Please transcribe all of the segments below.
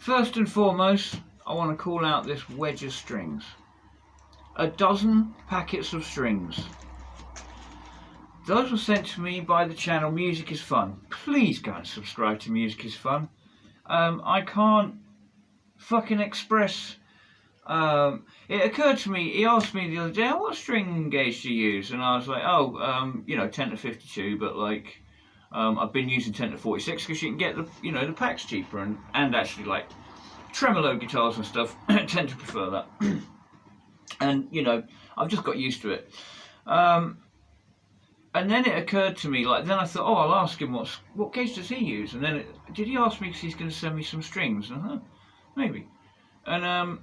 First and foremost, I want to call out this wedge of strings. 12 packets of strings. Those were sent to me by the channel Music is Fun. Please go and subscribe to Music is Fun. I can't fucking express. It occurred to me, he asked me the other day, what string gauge do you use? And I was like, 10 to 52, but like, I've been using 10 to 46 because you can get the, the pack's cheaper and actually like tremolo guitars and stuff tend to prefer that. And, I've just got used to it. And then it occurred to me, then I thought, I'll ask him what gauge does he use? And then, did he ask me because he's going to send me some strings? Maybe. And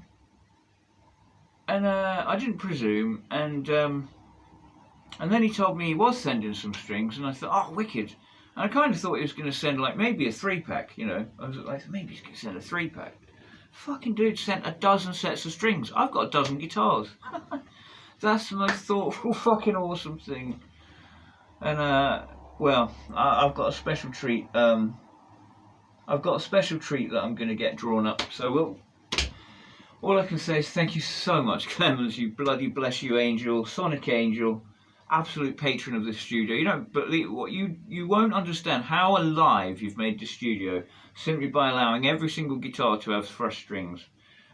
I didn't presume, and then he told me he was sending some strings, and I thought, oh, wicked. And I kind of thought he was going to send, like, maybe a 3-pack, I was like, maybe he's going to send a 3-pack. Fucking dude sent 12 sets of strings. I've got 12 guitars. That's the most thoughtful, fucking awesome thing. And, I've got a special treat. I've got a special treat that I'm going to get drawn up. So all I can say is thank you so much, Clemens, you bloody bless you angel, Sonic Angel, absolute patron of this studio. You don't believe what you won't understand how alive you've made the studio simply by allowing every single guitar to have fresh strings.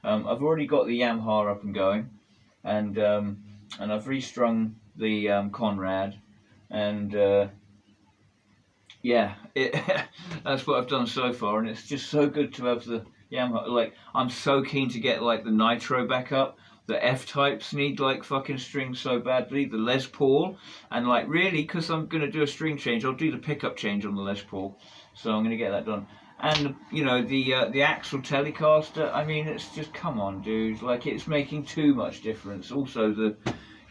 I've already got the Yamaha up and going, and I've restrung the Conrad. And that's what I've done so far, and it's just so good to have the Yamaha. Like, I'm so keen to get like the Nitro back up. The F-types need like fucking strings so badly. The Les Paul, and like really, because I'm gonna do a string change, I'll do the pickup change on the Les Paul. So I'm gonna get that done. And the Axel Telecaster. I mean, it's just, come on, dude. Like, it's making too much difference. Also, the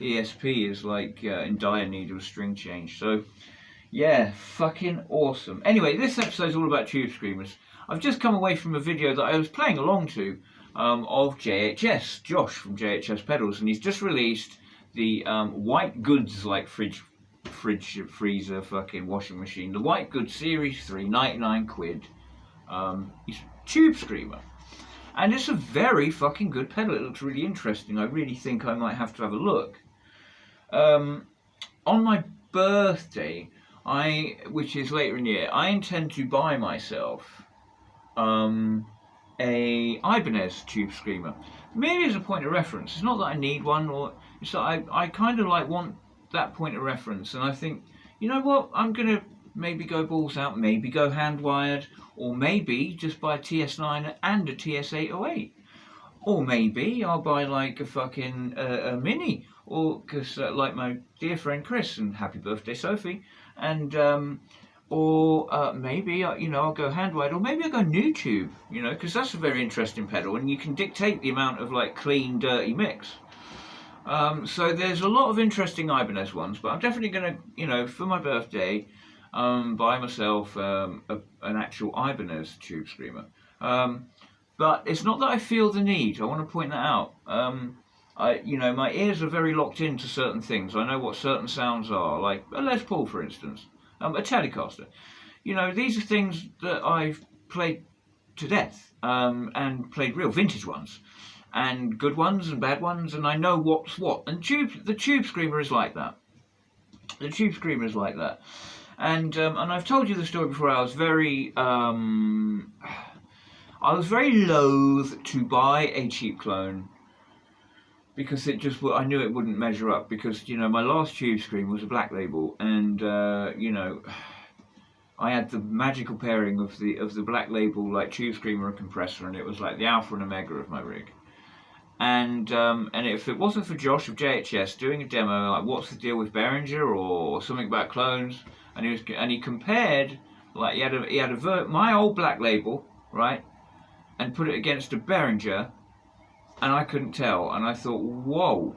ESP is like in dire need of a string change. So yeah, fucking awesome. Anyway, this episode is all about Tubescreamers. I've just come away from a video that I was playing along to of JHS, Josh from JHS Pedals, and he's just released the white goods, like fridge, freezer, fucking washing machine, the white goods Series 3, 99 quid. It's Tubescreamer. And it's a very fucking good pedal. It looks really interesting. I really think I might have to have a look. On my birthday, which is later in the year, I intend to buy myself a Ibanez Tubescreamer. Maybe as a point of reference. It's not that I need one, or it's that I kind of like want that point of reference. And I think, you know what, I'm gonna maybe go balls out, maybe go hand wired, or maybe just buy a TS9 and a TS808. Or maybe I'll buy like a fucking a Mini, or because like my dear friend Chris, and happy birthday Sophie, and maybe I'll go hand wired, or maybe I'll go new tube, because that's a very interesting pedal, and you can dictate the amount of like clean, dirty mix. So there's a lot of interesting Ibanez ones, but I'm definitely gonna, for my birthday, buy myself an actual Ibanez Tubescreamer. But it's not that I feel the need. I want to point that out. My ears are very locked into certain things. I know what certain sounds are, like a Les Paul, for instance, a Telecaster. These are things that I've played to death, and played real vintage ones, and good ones and bad ones, and I know what's what. And the Tubescreamer is like that. The Tubescreamer is like that. And I've told you the story before. I was very loath to buy a cheap clone because I knew it wouldn't measure up, because my last Tubescreamer was a Black Label, and I had the magical pairing of the Black Label like Tubescreamer and compressor, and it was like the alpha and omega of my rig. And if it wasn't for Josh of JHS doing a demo, like what's the deal with Behringer or something about clones, and he compared, like he had my old Black Label, right, and put it against a Behringer, and I couldn't tell, and I thought, whoa,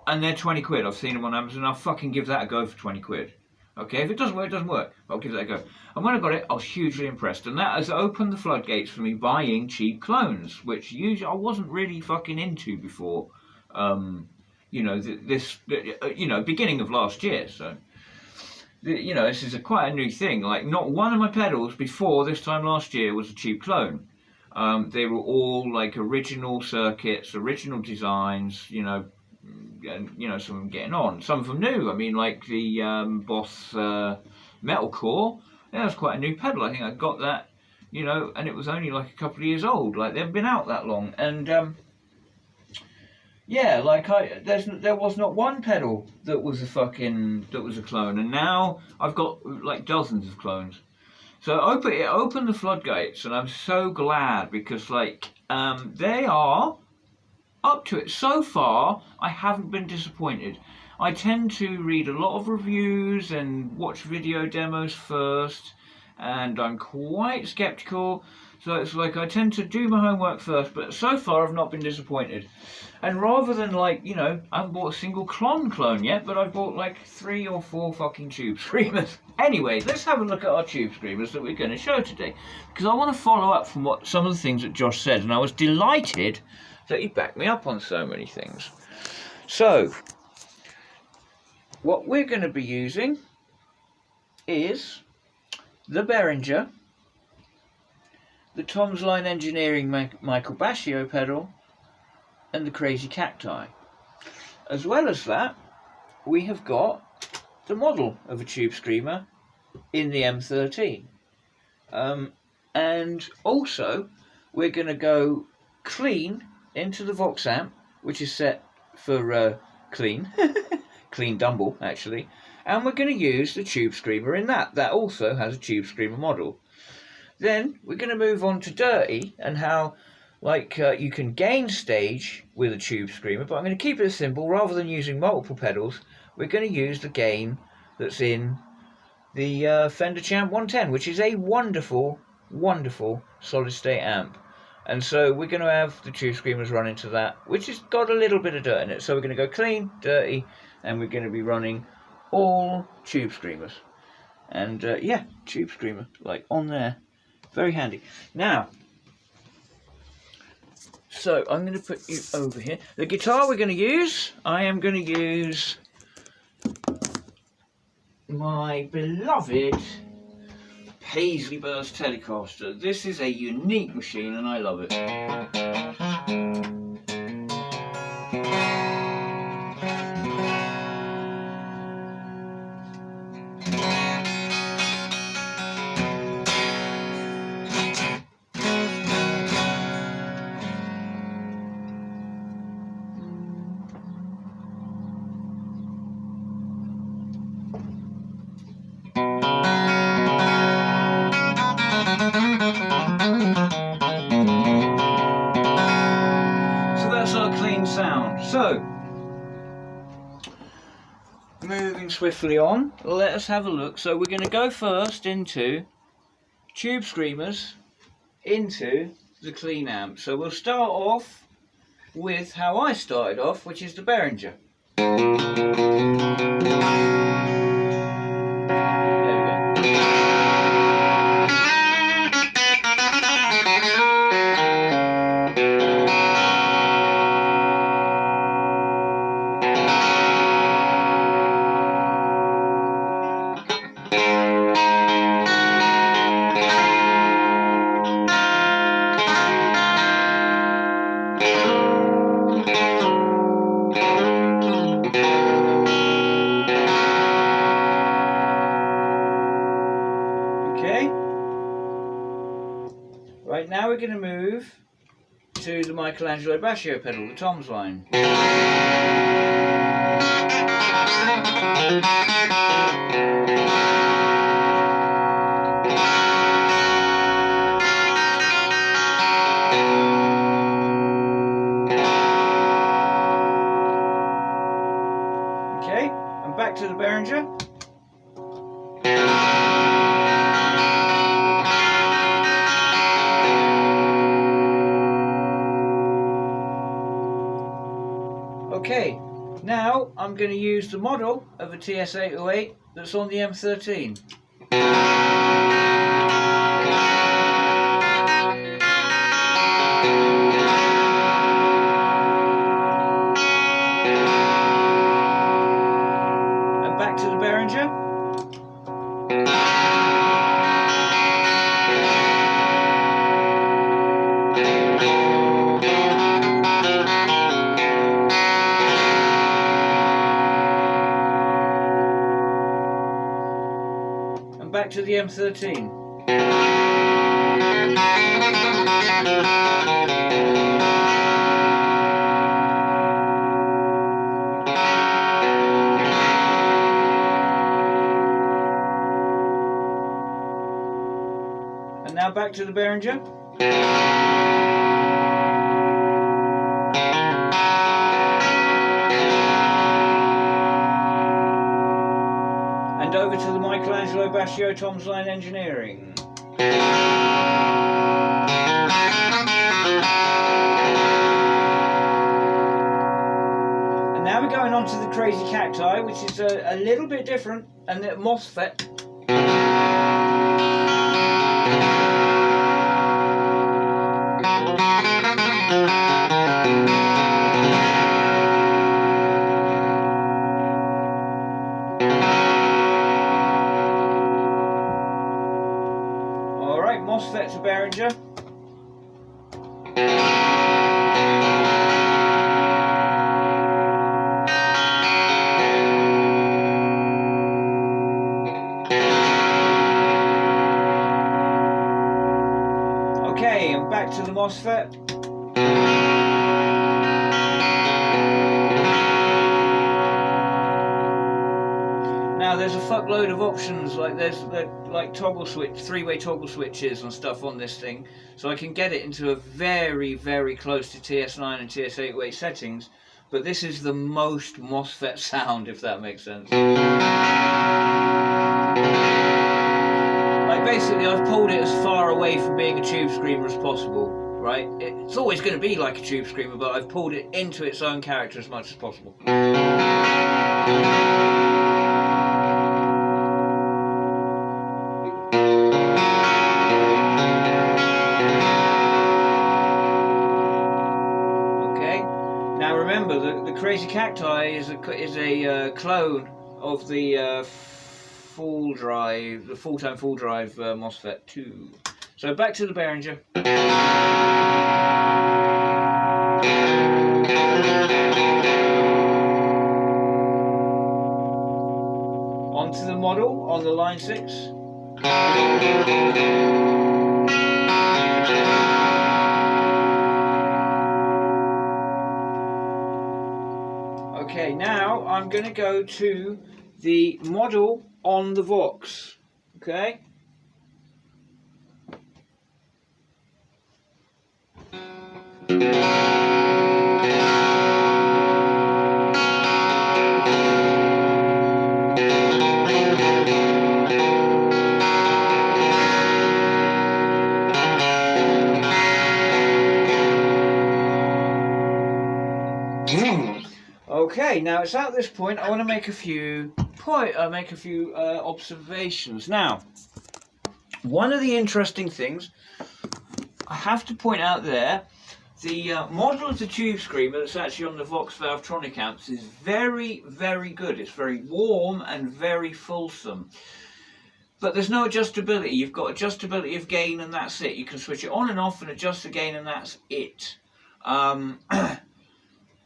and they're 20 quid. I've seen them on Amazon. I'll fucking give that a go for 20 quid. Okay, if it doesn't work, it doesn't work. I'll give that a go. And when I got it, I was hugely impressed, and that has opened the floodgates for me buying cheap clones, which usually I wasn't really fucking into before. Beginning of last year. So, this is quite a new thing. Like, not one of my pedals before this time last year was a cheap clone. They were all like original circuits, original designs, you know, and you know, some of them getting on, some of them new. I mean, like the Boss Metal Core, that was quite a new pedal. I think I got that, you know, and it was only like a couple of years old. Like they've been out that long, and yeah, like there was not one pedal that was a clone, and now I've got like dozens of clones. So it opened the floodgates, and I'm so glad because like they are up to it. So far, I haven't been disappointed. I tend to read a lot of reviews and watch video demos first, and I'm quite skeptical. So it's like I tend to do my homework first, but so far I've not been disappointed. And rather than like, you know, I haven't bought a single clone yet, but I've bought like 3 or 4 fucking TubeScreamers. Anyway, let's have a look at our TubeScreamers that we're going to show today. Because I want to follow up from what some of the things that Josh said, and I was delighted that he backed me up on so many things. So, what we're going to be using is the Behringer, the Tom's Line Engineering Michael Bashio pedal, and the Crazy Cacti. As well as that, we have got the model of a TubeScreamer in the M13. And also, we're going to go clean into the Vox amp, which is set for clean, clean Dumble actually, and we're going to use the TubeScreamer in that. That also has a TubeScreamer model. Then we're going to move on to dirty and how like you can gain stage with a TubeScreamer, but I'm going to keep it simple. Rather than using multiple pedals, we're going to use the gain that's in the Fender Champ 110, which is a wonderful, wonderful solid state amp. And so we're going to have the TubeScreamers run into that, which has got a little bit of dirt in it. So we're going to go clean, dirty, and we're going to be running all TubeScreamers. And yeah, TubeScreamer, like on there. Very handy. Now, so I'm going to put you over here. The guitar we're going to use, I am going to use my beloved Paisley Burst Telecaster. This is a unique machine and I love it. So, moving swiftly on, let us have a look. So we're going to go first into TubeScreamers into the clean amp. So we'll start off with how I started off, which is the Behringer. Right, now we're going to move to the Michelangelo Bashio pedal, the Tom's Line. Okay, and back to the Behringer. Okay, now I'm going to use the model of a TS808 that's on the M13. And back to the Behringer. back to the M13. And now back to the Behringer. And over to the Michelangelo Bascio Tom's Line Engineering. And now we're going on to the Crazy Cacti, which is a little bit different, and the MOSFET. Alright, MOSFET to Behringer. Okay, and back to the MOSFET. Now there's a fuckload of options, like there's like toggle switch, three-way toggle switches and stuff on this thing, so I can get it into a very, very close to TS9 and TS8-way settings, but this is the most MOSFET sound, if that makes sense. Like basically I've pulled it as far away from being a Tubescreamer as possible, right? It's always going to be like a Tubescreamer, but I've pulled it into its own character as much as possible. Remember, the Crazy Cacti is a clone of the full-tone full drive MOSFET 2. So back to the Behringer. Onto the model on the line 6. Okay, now I'm going to go to the model on the Vox, okay? Okay, now it's at this point I want to make a few observations. Now, one of the interesting things I have to point out there, the model of the Tubescreamer that's actually on the Vox Valvetronic amps is very, very good. It's very warm and very fulsome. But there's no adjustability. You've got adjustability of gain and that's it. You can switch it on and off and adjust the gain and that's it.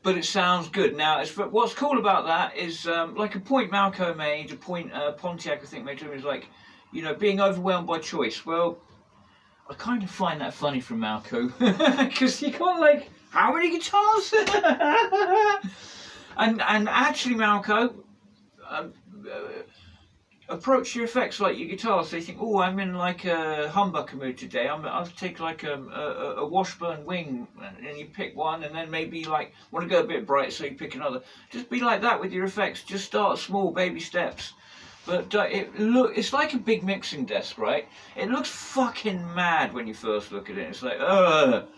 But it sounds good. Now, what's cool about that is, like a point Malco made, a point Pontiac I think made to him, is like, you know, being overwhelmed by choice. Well, I kind of find that funny from Malco, because you can't, like, how many guitars? and actually, Malco, approach your effects like your guitar. So you think, oh, I'm in like a humbucker mood today. I'll take like a Washburn wing, and you pick one, and then maybe like want to go a bit bright, so you pick another. Just be like that with your effects. Just start small, baby steps. But it's like a big mixing desk, right? It looks fucking mad when you first look at it. It's like, ugh.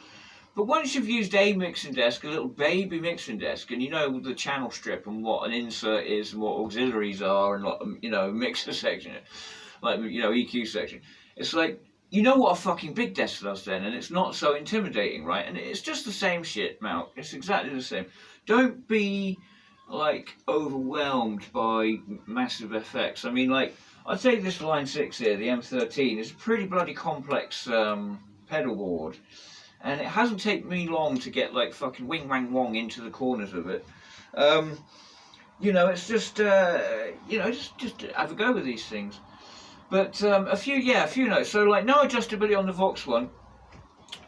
But once you've used a mixing desk, a little baby mixing desk, and you know the channel strip and what an insert is and what auxiliaries are and what, you know, mixer section, like, you know, EQ section, it's like, you know what a fucking big desk does then, and it's not so intimidating, right? And it's just the same shit, Mal. It's exactly the same. Don't be, like, overwhelmed by massive effects. I mean, like, I'd say this line 6 here, the M13, is a pretty bloody complex pedal board. And it hasn't taken me long to get like fucking wing wang wong into the corners of it. You know, it's just you know, just have a go with these things. But a few notes. So like no adjustability on the Vox one,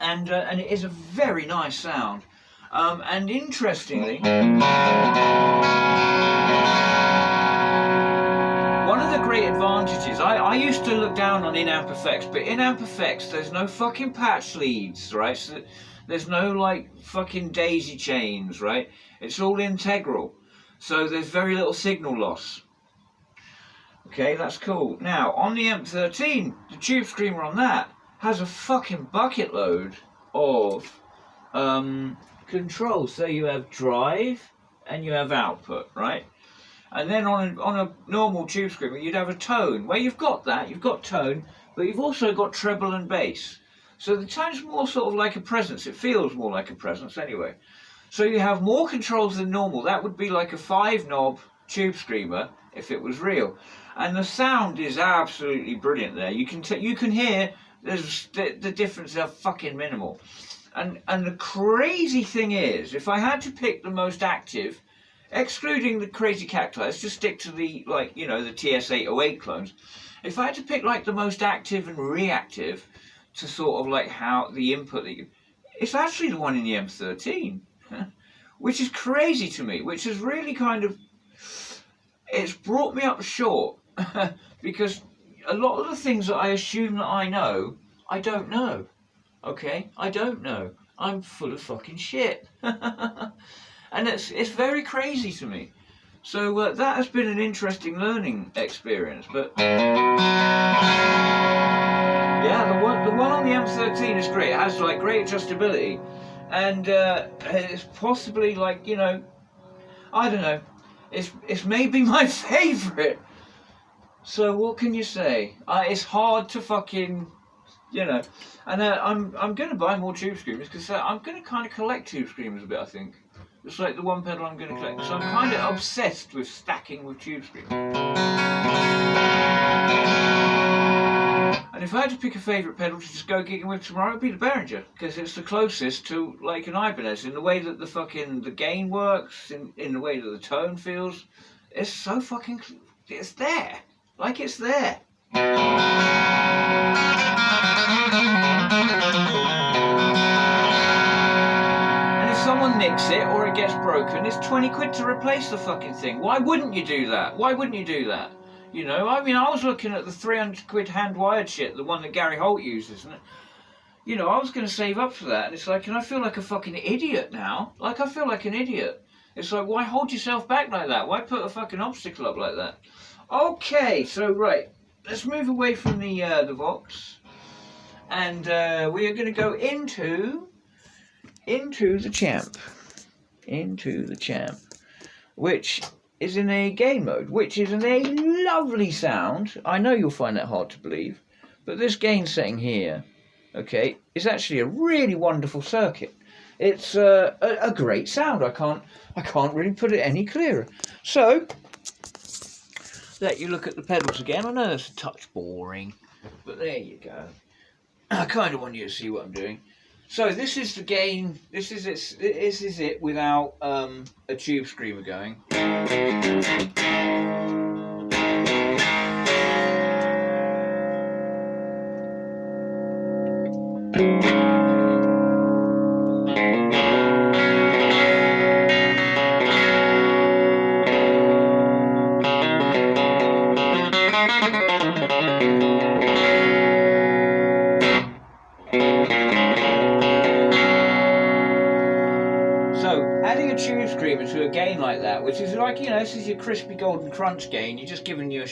and it is a very nice sound. And interestingly, one of the great advantages, I used to look down on in-amp effects, but in-amp effects, there's no fucking patch leads, right? So there's no like fucking daisy chains, right? It's all integral. So there's very little signal loss. Okay, that's cool. Now, on the M13, the TubeScreamer on that has a fucking bucket load of controls. So you have drive and you have output, right? And then on a normal TubeScreamer, you'd have a tone. Where you've got that, you've got tone, but you've also got treble and bass. So the tone's more sort of like a presence. It feels more like a presence anyway. So you have more controls than normal. That would be like a 5-knob TubeScreamer if it was real. And the sound is absolutely brilliant there. You can hear the difference are fucking minimal. And the crazy thing is, if I had to pick the most active, excluding the crazy cacti, let's just stick to the, like, you know, the TS808 clones. If I had to pick like the most active and reactive to sort of like how the input that it's actually the one in the M13, which is crazy to me, which is really kind of, it's brought me up short because a lot of the things that I assume that I know, I don't know. Okay, I don't know. I'm full of fucking shit. And it's very crazy to me. So that has been an interesting learning experience. But yeah, the one on the M13 is great. It has like great adjustability, and it's possibly like, you know, I don't know. It's maybe my favourite. So what can you say? It's hard to fucking, you know. And I'm going to buy more TubeScreamers because I'm going to kind of collect TubeScreamers a bit, I think. It's like the one pedal I'm going to collect. So I'm kind of obsessed with stacking with TubeScreamer. And if I had to pick a favourite pedal to just go gigging with tomorrow, it'd be the Behringer, because it's the closest to like an Ibanez in the way that the gain works, in the way that the tone feels. It's so fucking, it's there, like it's there. And if someone nicks it or it gets broken, it's 20 quid to replace the fucking thing. Why wouldn't you do that? Why wouldn't you do that? You know, I mean, I was looking at the 300 quid hand-wired shit, the one that Gary Holt uses, and you know, I was going to save up for that, and it's like, and I feel like a fucking idiot now. Like, I feel like an idiot. It's like, why hold yourself back like that? Why put a fucking obstacle up like that? Okay, so, right, let's move away from the Vox, and we are going to go into the Champ. Into the Champ, which is in a gain mode, which is in a lovely sound. I know you'll find that hard to believe, but this gain setting here, okay, is actually a really wonderful circuit. It's a great sound. I can't really put it any clearer. So, let you look at the pedals again. I know it's a touch boring, but there you go. I kind of want you to see what I'm doing. So this is the gain. This is it without a TubeScreamer going. TubeScreamer to a gain like that, which is like, you know, this is your crispy golden crunch gain. You're just giving you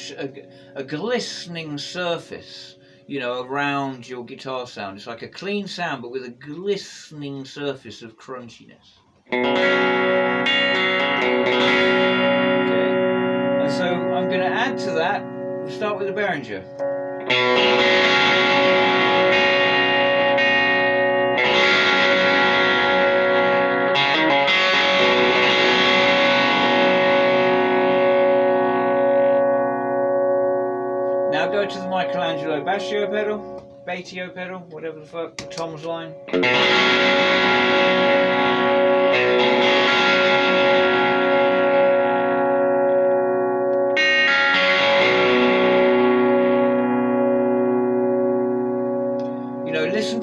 a glistening surface, you know, around your guitar sound. It's like a clean sound, but with a glistening surface of crunchiness. Okay, and so I'm going to add to that. We'll start with the Behringer. Now go to the Michelangelo Bassio pedal, Batio pedal, whatever the fuck, Tom's line.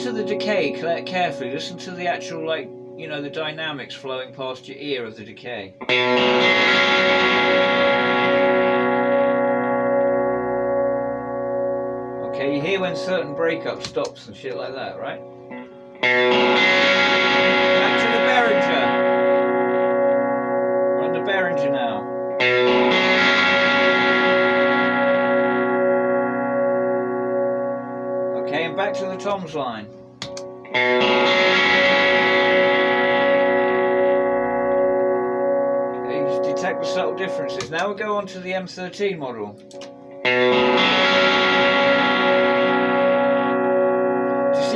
to the decay carefully. Listen to the actual, like, you know, the dynamics flowing past your ear of the decay. Okay, you hear when certain breakup stops and shit like that, right? Back to the Behringer. We're on the Behringer now. Okay, and back to the toms line. Okay, you detect the subtle differences. Now we'll go on to the M13 model.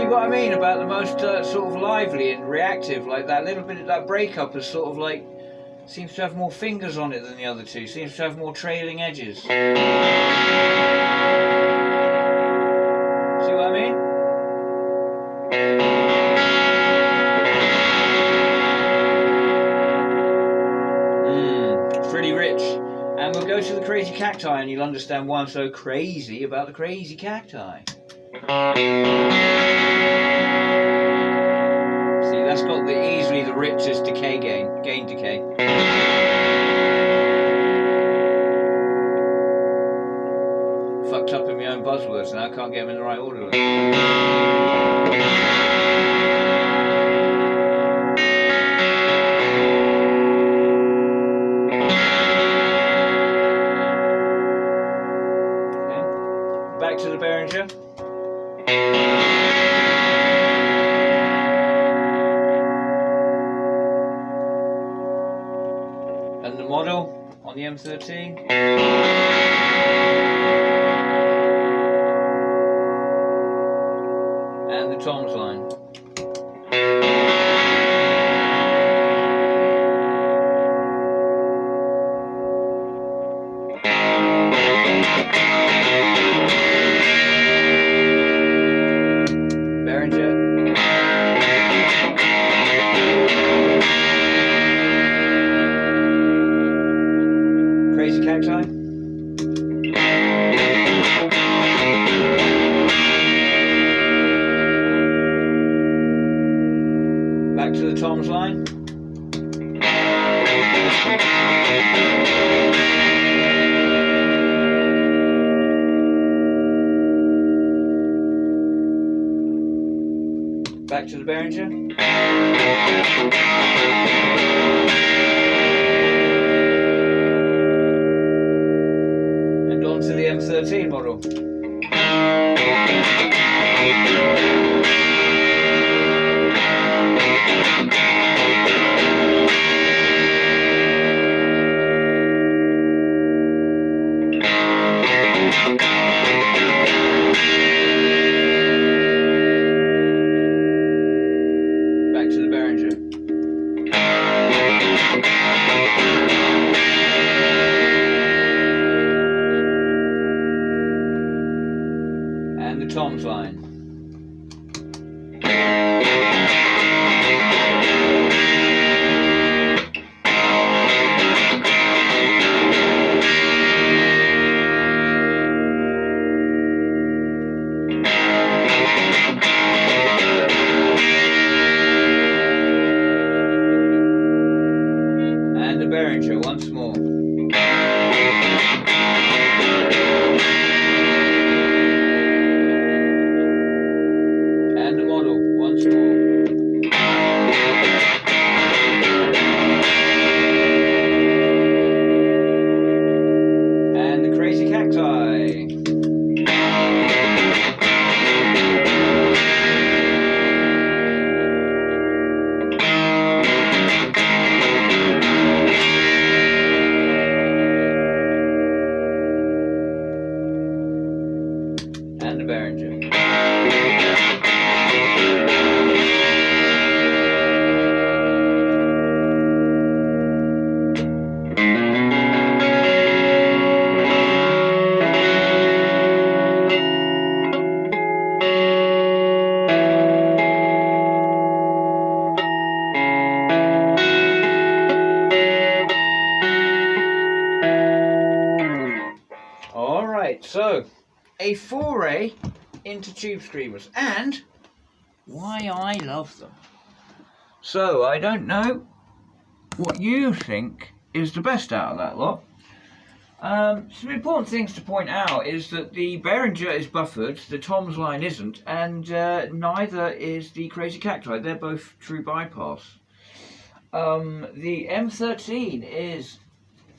What I mean about the most sort of lively and reactive, like that little bit of that breakup is sort of like, seems to have more fingers on it than the other two, seems to have more trailing edges. See what I mean? It's really rich. And we'll go to the crazy cacti and you'll understand why I'm so crazy about the crazy cacti. That's got easily the richest decay gain decay. Fucked up in my own buzzwords now, I can't get them in the right order. Okay. Back to the Behringer. And the model on the M13. And the toms line. Behringer. Crazy cacti. Back to the toms line. Back to the Behringer. And on to the M13 model. Back to the Behringer. And the toms line. And the Behringer once more. And the model once more. And the crazy cacti. And the Behringer. Alright, so a foray into tube screamers, and why I love them. So I don't know what you think is the best out of that lot. Some important things to point out is that the Behringer is buffered, the Tom's line isn't, and neither is the Crazy Cacti. They're both true bypass. The M13 is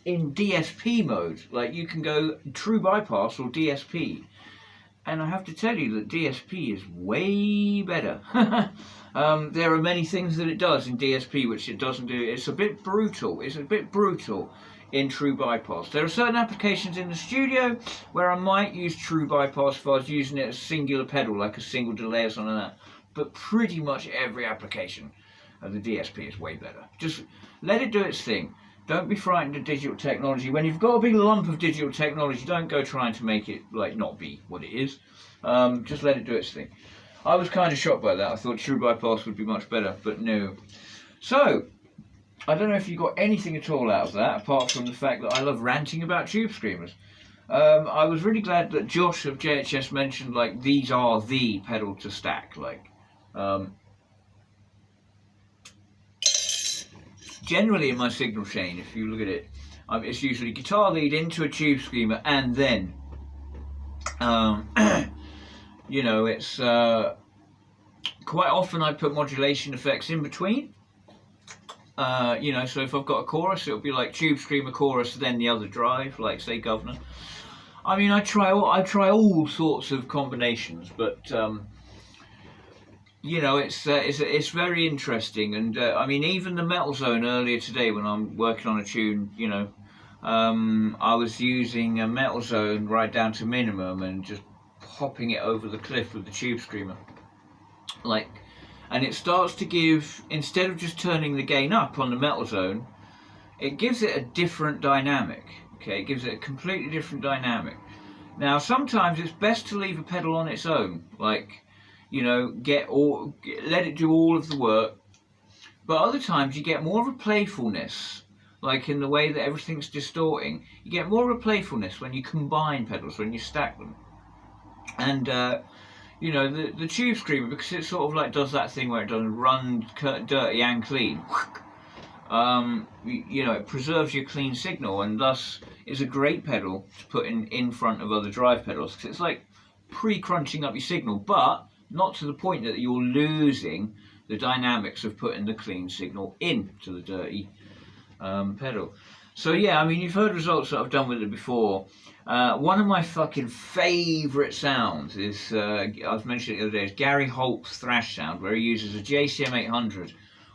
in DSP mode, like you can go true bypass or DSP, and I have to tell you that DSP is way better. There are many things that it does in DSP which it doesn't do. It's a bit brutal. In true bypass. There are certain applications in the studio where I might use true bypass if I was using it as a singular pedal, like a single delay or something like that. But pretty much every application of the DSP is way better. Just let it do its thing. Don't be frightened of digital technology. When you've got a big lump of digital technology, don't go trying to make it like not be what it is. Just let it do its thing. I was kind of shocked by that. I thought true bypass would be much better, but no. So, I don't know if you got anything at all out of that, apart from the fact that I love ranting about Tubescreamers. I was really glad that Josh of JHS mentioned, like, these are the pedal to stack, like. Generally in my signal chain, if you look at it, it's usually guitar lead into a Tubescreamer, and then, you know, it's, quite often I put modulation effects in between. You know, so if I've got a chorus, it'll be like Tubescreamer chorus, then the other drive, like say Governor. I mean, I try all sorts of combinations, but you know, it's very interesting. And I mean, even the Metal Zone earlier today, when I'm working on a tune, you know, I was using a Metal Zone right down to minimum and just popping it over the cliff with the Tubescreamer, like. And it starts to give, instead of just turning the gain up on the Metal Zone, it gives it a different dynamic. Okay, it gives it a completely different dynamic. Now, sometimes it's best to leave a pedal on its own, like, you know, let it do all of the work. But other times you get more of a playfulness, like in the way that everything's distorting. You get more of a playfulness when you combine pedals, when you stack them. And you know, the Tubescreamer, because it sort of like does that thing where it doesn't run dirty and clean. You know, it preserves your clean signal, and thus is a great pedal to put in front of other drive pedals, because it's like pre-crunching up your signal, but not to the point that you're losing the dynamics of putting the clean signal into the dirty pedal. So yeah, I mean, you've heard results that I've done with it before. One of my fucking favourite sounds is, I've mentioned it the other day, is Gary Holt's thrash sound, where he uses a JCM 800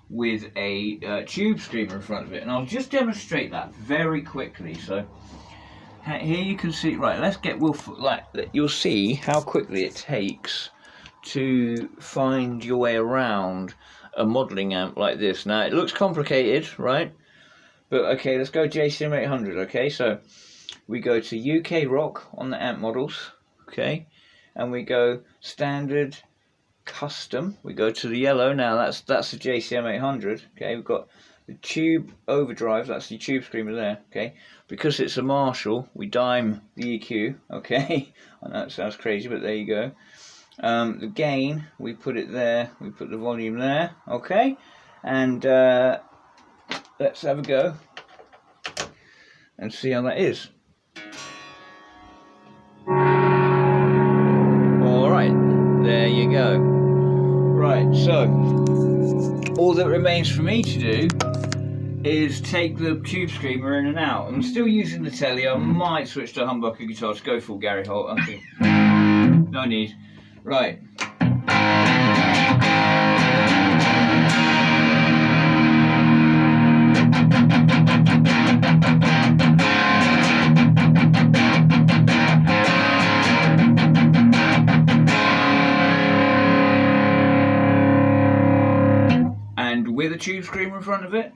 with a Tubescreamer in front of it. And I'll just demonstrate that very quickly. So here you can see, right, let's get like, you'll see how quickly it takes to find your way around a modelling amp like this. Now, it looks complicated, right? But okay, let's go JCM 800, okay? So we go to UK Rock on the amp models, okay? And we go standard, custom. We go to the yellow. Now that's the JCM 800, okay? We've got the tube overdrive, that's the Tubescreamer there, okay? Because it's a Marshall, we dime the EQ, okay? I know it sounds crazy, but there you go. The gain, we put it there, we put the volume there, okay? And let's have a go and see how that is. Alright, there you go. Right, so all that remains for me to do is take the Tubescreamer in and out. I'm still using the telly. I might switch to a humbucker guitar to go full Gary Holt, I think. No need. Right. And with a Tubescreamer in front of it.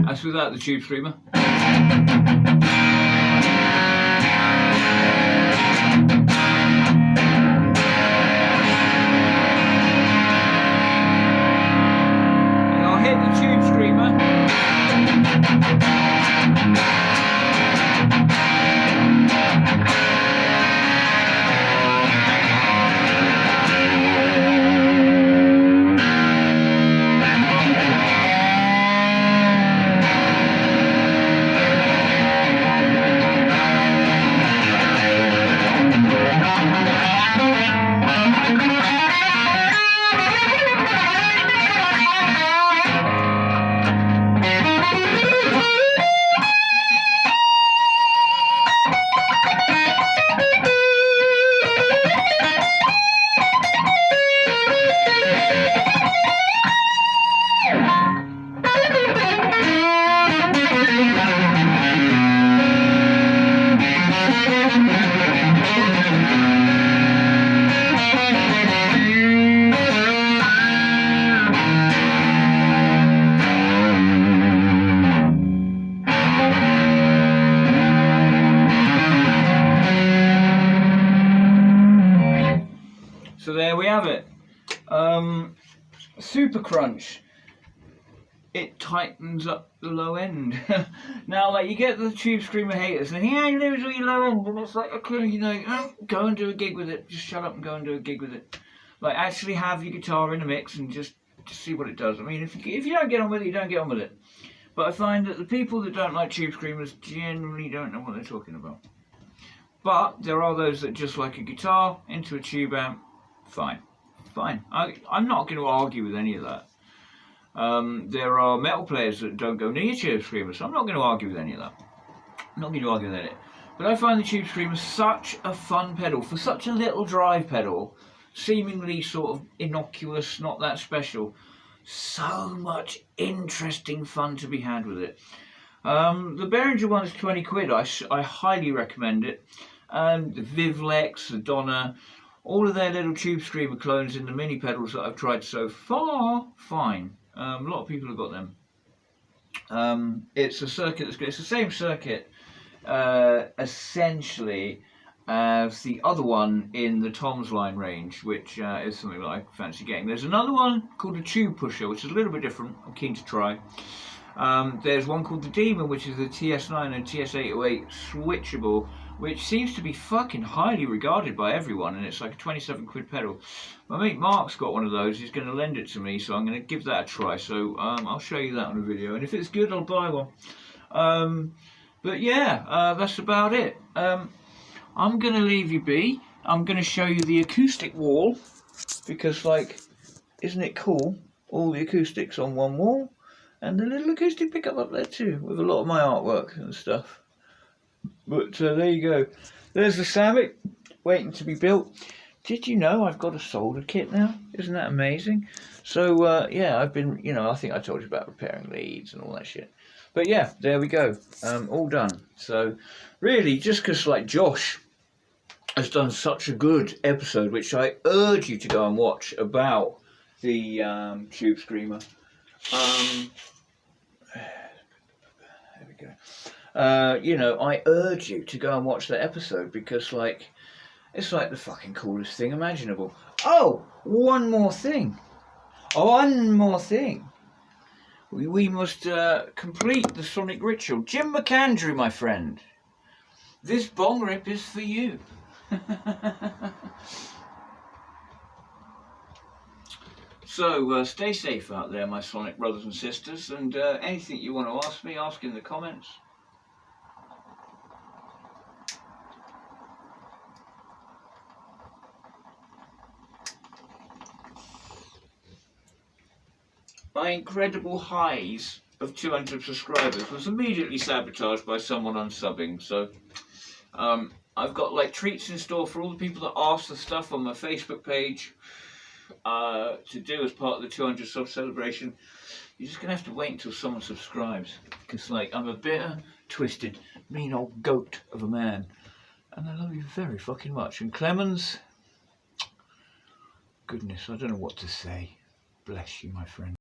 That's without the Tubescreamer. And I'll hit the Tubescreamer. Super crunch. It tightens up the low end. Now, like, you get the TubeScreamer haters, and yeah, you lose all your low end, and it's like, okay, you know, go and do a gig with it. Just shut up and go and do a gig with it. Like, actually have your guitar in a mix and just see what it does. I mean, if you don't get on with it, you don't get on with it. But I find that the people that don't like TubeScreamers generally don't know what they're talking about. But there are those that just like a guitar into a tube amp. Fine. I'm not going to argue with any of that. There are metal players that don't go near TubeScreamer, so I'm not going to argue with any of that. I'm not going to argue with it. But I find the TubeScreamer such a fun pedal for such a little drive pedal, seemingly sort of innocuous, not that special. So much interesting fun to be had with it. The Behringer one is 20 quid. I highly recommend it. The Vivlex, the Donna, all of their little TubeScreamer clones in the mini pedals that I've tried so far, fine. A lot of people have got them. It's a circuit that's good. It's the same circuit, essentially, as the other one in the Tom's line range, which is something that I fancy getting. There's another one called a Tube Pusher, which is a little bit different. I'm keen to try. There's one called the Demon, which is the TS9 and TS808 switchable, which seems to be fucking highly regarded by everyone, and it's like a 27 quid pedal. My mate Mark's got one of those. He's going to lend it to me, so I'm going to give that a try. So I'll show you that on a video, and if it's good, I'll buy one. But yeah, that's about it. I'm going to leave you be. I'm going to show you the acoustic wall, because, like, isn't it cool? All the acoustics on one wall, and the little acoustic pickup up there too, with a lot of my artwork and stuff. But there you go. There's the Samick, waiting to be built. Did you know I've got a solder kit now? Isn't that amazing? So yeah, I've been, I think I told you about repairing leads and all that shit. But yeah, there we go. All done. So really, just because like Josh has done such a good episode, which I urge you to go and watch, about the TubeScreamer. There we go. I urge you to go and watch that episode, because, like, it's like the fucking coolest thing imaginable. Oh, one more thing. We must complete the sonic ritual. Jim McAndrew, my friend, this bong rip is for you. So stay safe out there, my sonic brothers and sisters, and anything you want to ask me, ask in the comments. My incredible highs of 200 subscribers was immediately sabotaged by someone unsubbing, so I've got like treats in store for all the people that asked the stuff on my Facebook page to do as part of the 200 sub celebration. You're just gonna have to wait until someone subscribes, because like I'm a bitter, twisted, mean old goat of a man, and I love you very fucking much. And Clemens, goodness, I don't know what to say. Bless you, my friend.